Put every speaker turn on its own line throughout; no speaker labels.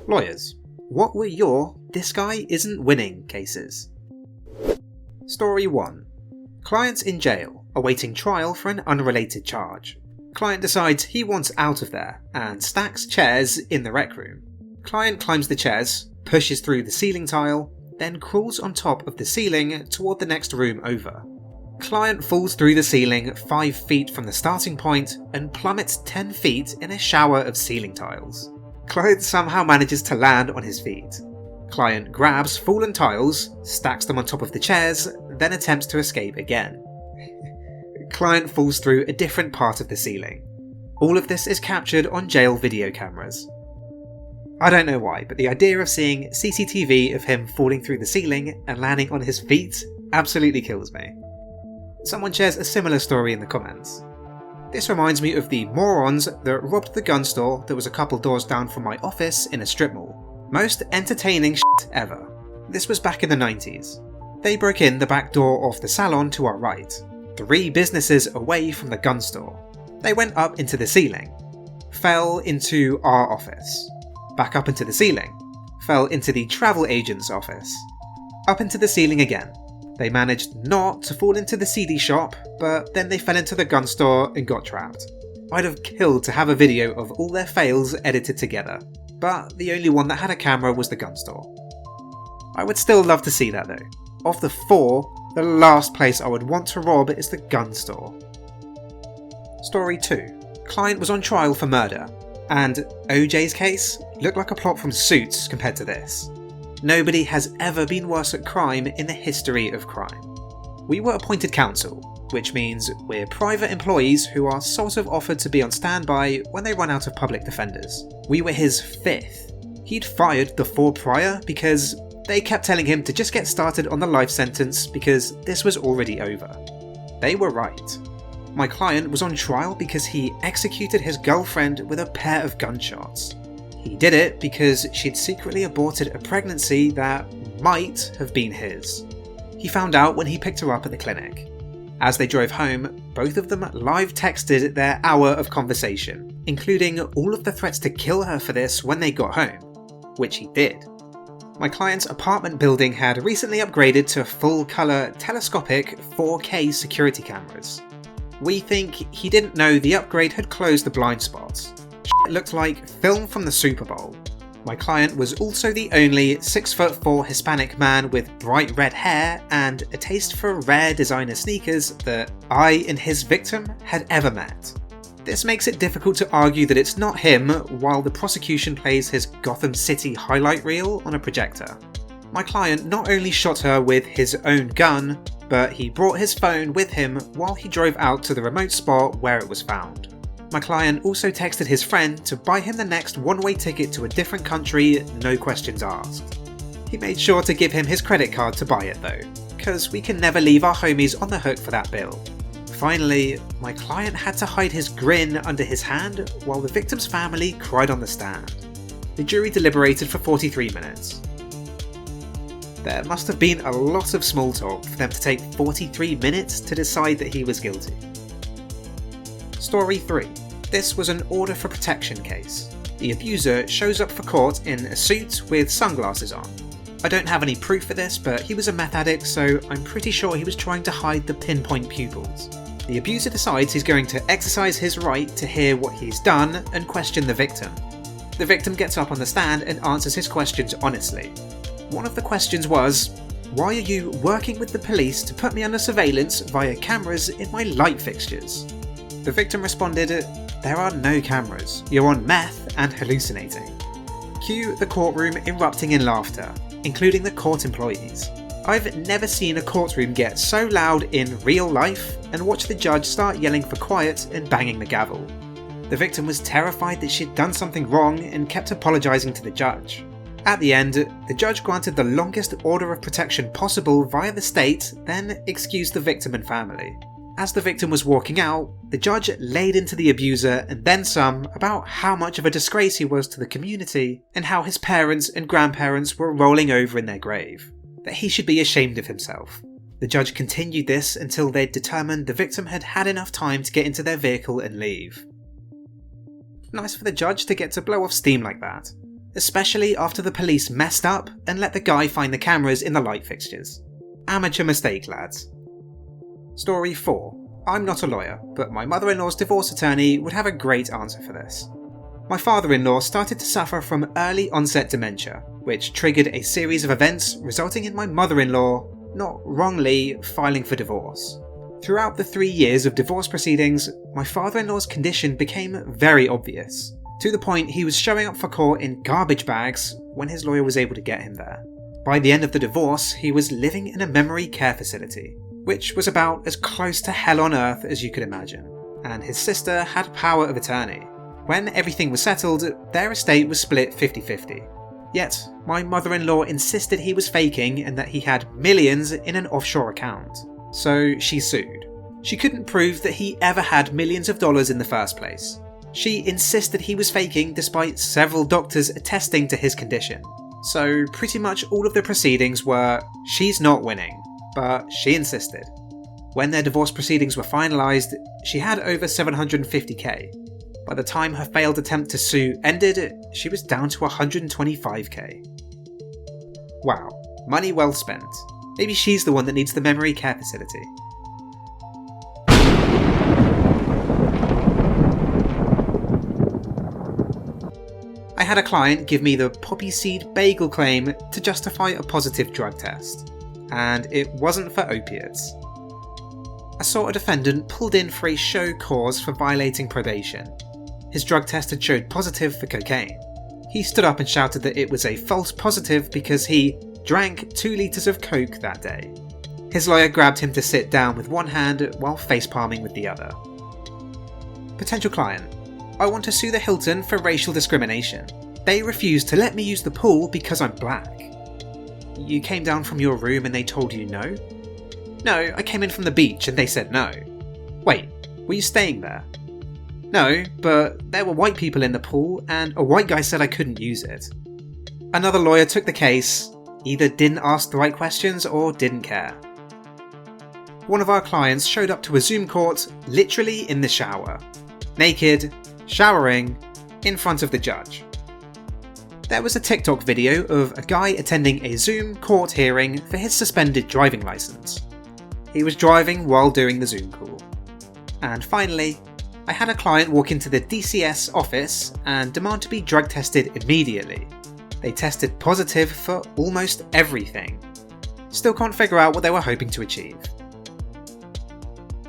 Lawyers, what were your "this guy isn't winning" cases? Story 1. Client's in jail, awaiting trial for an unrelated charge. Client decides he wants out of there and stacks chairs in the rec room. Client climbs the chairs, pushes through the ceiling tile, then crawls on top of the ceiling toward the next room over. Client falls through the ceiling 5 feet from the starting point and plummets 10 feet in a shower of ceiling tiles. Client somehow manages to land on his feet. Client grabs fallen tiles, stacks them on top of the chairs, then attempts to escape again. Client falls through a different part of the ceiling. All of this is captured on jail video cameras. I don't know why, but the idea of seeing CCTV of him falling through the ceiling and landing on his feet absolutely kills me. Someone shares a similar story in the comments. This reminds me of the morons that robbed the gun store that was a couple doors down from my office in a strip mall. Most entertaining shit ever. This was back in the 90s. They broke in the back door of the salon to our right, 3 businesses away from the gun store. They went up into the ceiling, fell into our office, back up into the ceiling, fell into the travel agent's office, up into the ceiling again. They managed not to fall into the CD shop, but then they fell into the gun store and got trapped. I'd have killed to have a video of all their fails edited together, but the only one that had a camera was the gun store. I would still love to see that though. Of the 4, the last place I would want to rob is the gun store. Story 2. Client was on trial for murder, and OJ's case looked like a plot from Suits compared to this. Nobody has ever been worse at crime in the history of crime. We were appointed counsel, which means we're private employees who are sort of offered to be on standby when they run out of public defenders. We were his 5th. He'd fired the 4 prior because they kept telling him to just get started on the life sentence because this was already over. They were right. My client was on trial because he executed his girlfriend with a pair of gunshots. He did it because she'd secretly aborted a pregnancy that might have been his. He found out when he picked her up at the clinic. As they drove home, both of them live texted their hour of conversation, including all of the threats to kill her for this when they got home, which he did. My client's apartment building had recently upgraded to full-colour telescopic 4K security cameras. We think he didn't know the upgrade had closed the blind spots. It looked like film from the Super Bowl. My client was also the only 6'4" Hispanic man with bright red hair and a taste for rare designer sneakers that I and his victim had ever met. This makes it difficult to argue that it's not him while the prosecution plays his Gotham City highlight reel on a projector. My client not only shot her with his own gun, but he brought his phone with him while he drove out to the remote spot where it was found. My client also texted his friend to buy him the next one-way ticket to a different country, no questions asked. He made sure to give him his credit card to buy it though, because we can never leave our homies on the hook for that bill. Finally, my client had to hide his grin under his hand while the victim's family cried on the stand. The jury deliberated for 43 minutes. There must have been a lot of small talk for them to take 43 minutes to decide that he was guilty. Story 3. This was an order for protection case. The abuser shows up for court in a suit with sunglasses on. I don't have any proof for this, but he was a meth addict, so I'm pretty sure he was trying to hide the pinpoint pupils. The abuser decides he's going to exercise his right to hear what he's done and question the victim. The victim gets up on the stand and answers his questions honestly. One of the questions was, "Why are you working with the police to put me under surveillance via cameras in my light fixtures?" The victim responded, "There are no cameras. You're on meth and hallucinating." Cue the courtroom erupting in laughter, including the court employees. I've never seen a courtroom get so loud in real life and watch the judge start yelling for quiet and banging the gavel. The victim was terrified that she'd done something wrong and kept apologising to the judge. At the end, the judge granted the longest order of protection possible via the state, then excused the victim and family. As the victim was walking out, the judge laid into the abuser and then some about how much of a disgrace he was to the community and how his parents and grandparents were rolling over in their grave. That he should be ashamed of himself. The judge continued this until they'd determined the victim had had enough time to get into their vehicle and leave. Nice for the judge to get to blow off steam like that. especially after the police messed up and let the guy find the cameras in the light fixtures. Amateur mistake, lads. Story 4. I'm not a lawyer, but my mother-in-law's divorce attorney would have a great answer for this. My father-in-law started to suffer from early onset dementia, which triggered a series of events resulting in my mother-in-law, not wrongly, filing for divorce. Throughout the 3 years of divorce proceedings, my father-in-law's condition became very obvious, to the point he was showing up for court in garbage bags when his lawyer was able to get him there. By the end of the divorce, he was living in a memory care facility, which was about as close to hell on earth as you could imagine, and his sister had power of attorney. When everything was settled, their estate was split 50-50. Yet, my mother-in-law insisted he was faking and that he had millions in an offshore account. So she sued. She couldn't prove that he ever had millions of dollars in the first place. She insisted he was faking despite several doctors attesting to his condition. So pretty much all of the proceedings were, she's not winning, but she insisted. When their divorce proceedings were finalised, she had over $750k. By the time her failed attempt to sue ended, she was down to $125k. Wow, money well spent. Maybe she's the one that needs the memory care facility. I had a client give me the poppy seed bagel claim to justify a positive drug test, and it wasn't for opiates. I saw a defendant pulled in for a show cause for violating probation. His drug test had showed positive for cocaine. He stood up and shouted that it was a false positive because he drank 2 litres of coke that day. His lawyer grabbed him to sit down with one hand while face-palming with the other. Potential client: I want to sue the Hilton for racial discrimination. They refused to let me use the pool because I'm black. You came down from your room and they told you no? No, I came in from the beach and they said no. Wait, were you staying there? No, but there were white people in the pool and a white guy said I couldn't use it. Another lawyer took the case, either didn't ask the right questions or didn't care. One of our clients showed up to a Zoom court literally in the shower. Naked, showering, in front of the judge. There was a TikTok video of a guy attending a Zoom court hearing for his suspended driving license. He was driving while doing the Zoom call. And finally, I had a client walk into the DCS office and demand to be drug tested immediately. They tested positive for almost everything. Still can't figure out what they were hoping to achieve.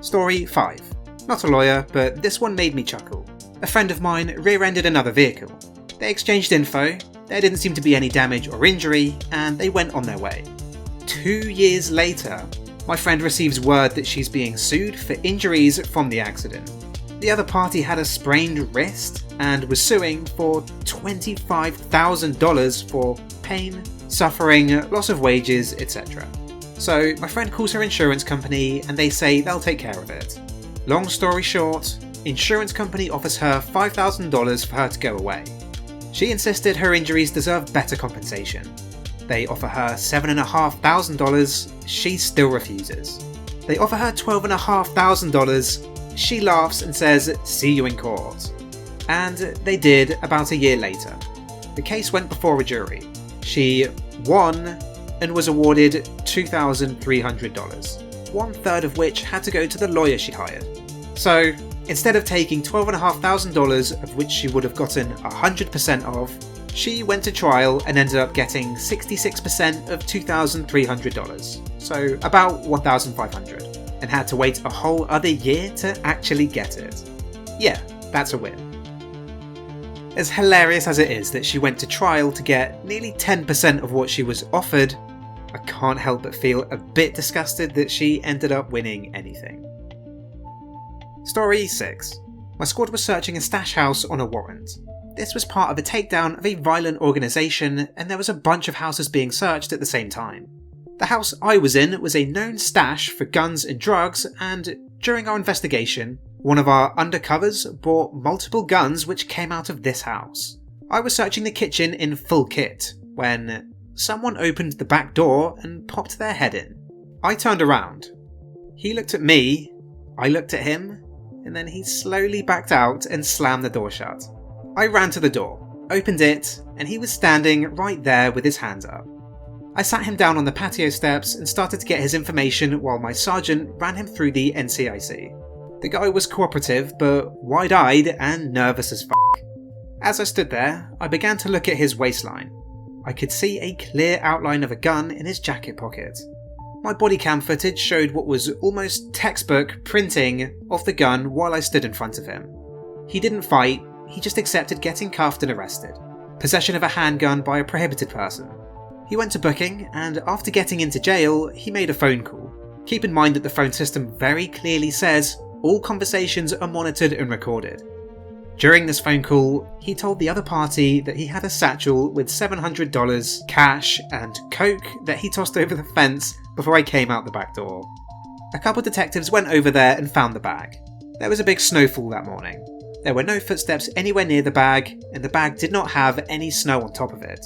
Story 5. Not a lawyer, but this one made me chuckle. A friend of mine rear-ended another vehicle. They exchanged info, there didn't seem to be any damage or injury, and they went on their way. 2 years later, my friend receives word that she's being sued for injuries from the accident. The other party had a sprained wrist and was suing for $25,000 for pain, suffering, loss of wages, etc. So my friend calls her insurance company and they say they'll take care of it. Long story short, insurance company offers her $5,000 for her to go away. She insisted her injuries deserve better compensation. They offer her $7,500, she still refuses. They offer her $12,500, she laughs and says, "See you in court." And they did about a year later. The case went before a jury. She won and was awarded $2,300, 1/3 of which had to go to the lawyer she hired. So, instead of taking $12,500, of which she would have gotten 100% of, she went to trial and ended up getting 66% of $2,300, so about $1,500, and had to wait a whole other year to actually get it. Yeah, that's a win. As hilarious as it is that she went to trial to get nearly 10% of what she was offered, I can't help but feel a bit disgusted that she ended up winning anything. Story 6. My squad was searching a stash house on a warrant. This was part of a takedown of a violent organisation, and there was a bunch of houses being searched at the same time. The house I was in was a known stash for guns and drugs, and during our investigation, one of our undercovers bought multiple guns which came out of this house. I was searching the kitchen in full kit, when someone opened the back door and popped their head in. I turned around. He looked at me, I looked at him, and then he slowly backed out and slammed the door shut. I ran to the door. opened it, and he was standing right there with his hands up. I sat him down on the patio steps and started to get his information while my sergeant ran him through the NCIC. The guy was cooperative, but wide-eyed and nervous as fuck. As I stood there, I began to look at his waistline. I could see a clear outline of a gun in his jacket pocket. My body cam footage showed what was almost textbook printing of the gun while I stood in front of him. He didn't fight, he just accepted getting cuffed and arrested. Possession of a handgun by a prohibited person. He went to booking, and after getting into jail, he made a phone call. Keep in mind that the phone system very clearly says all conversations are monitored and recorded. During this phone call, he told the other party that he had a satchel with $700 cash and coke that he tossed over the fence before I came out the back door. A couple of detectives went over there and found the bag. There was a big snowfall that morning. There were no footsteps anywhere near the bag, and the bag did not have any snow on top of it.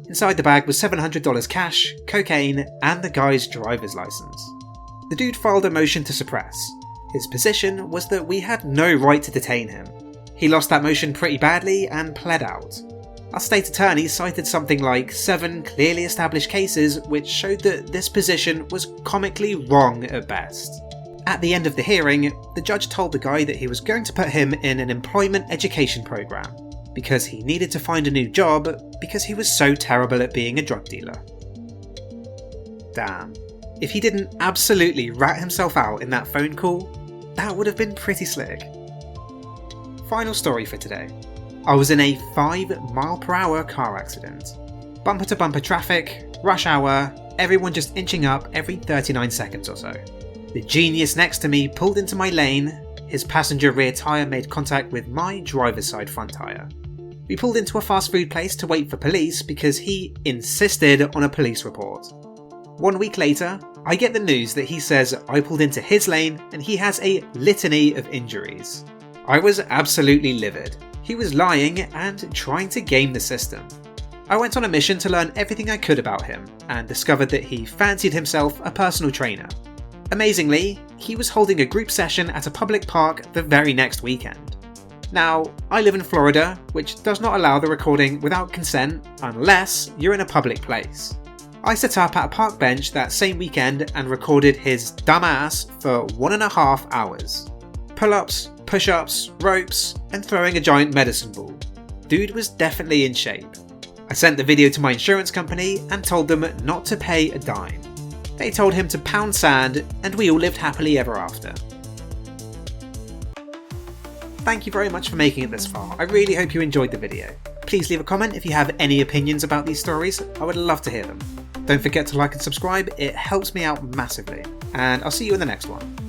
Inside the bag was $700 cash, cocaine, and the guy's driver's license. The dude filed a motion to suppress. His position was that we had no right to detain him. He lost that motion pretty badly and pled out. Our state attorney cited something like 7 clearly established cases which showed that this position was comically wrong at best. At the end of the hearing, the judge told the guy that he was going to put him in an employment education program because he needed to find a new job because he was so terrible at being a drug dealer. Damn. If he didn't absolutely rat himself out in that phone call, that would have been pretty slick. Final story for today. I was in a 5-mile-per-hour car accident. Bumper to bumper traffic, rush hour, everyone just inching up every 39 seconds or so. The genius next to me pulled into my lane, his passenger rear tyre made contact with my driver's side front tyre. We pulled into a fast food place to wait for police because he insisted on a police report. 1 week later, I get the news that he says I pulled into his lane and he has a litany of injuries. I was absolutely livid. He was lying and trying to game the system. I went on a mission to learn everything I could about him and discovered that he fancied himself a personal trainer. Amazingly, he was holding a group session at a public park the very next weekend. Now, I live in Florida, which does not allow the recording without consent unless you're in a public place. I set up at a park bench that same weekend and recorded his dumbass for 1.5 hours. Pull-ups, push-ups, ropes, and throwing a giant medicine ball. Dude was definitely in shape. I sent the video to my insurance company and told them not to pay a dime. They told him to pound sand, and we all lived happily ever after. Thank you very much for making it this far. I really hope you enjoyed the video. Please leave a comment if you have any opinions about these stories. I would love to hear them. Don't forget to like and subscribe, it helps me out massively. And I'll see you in the next one.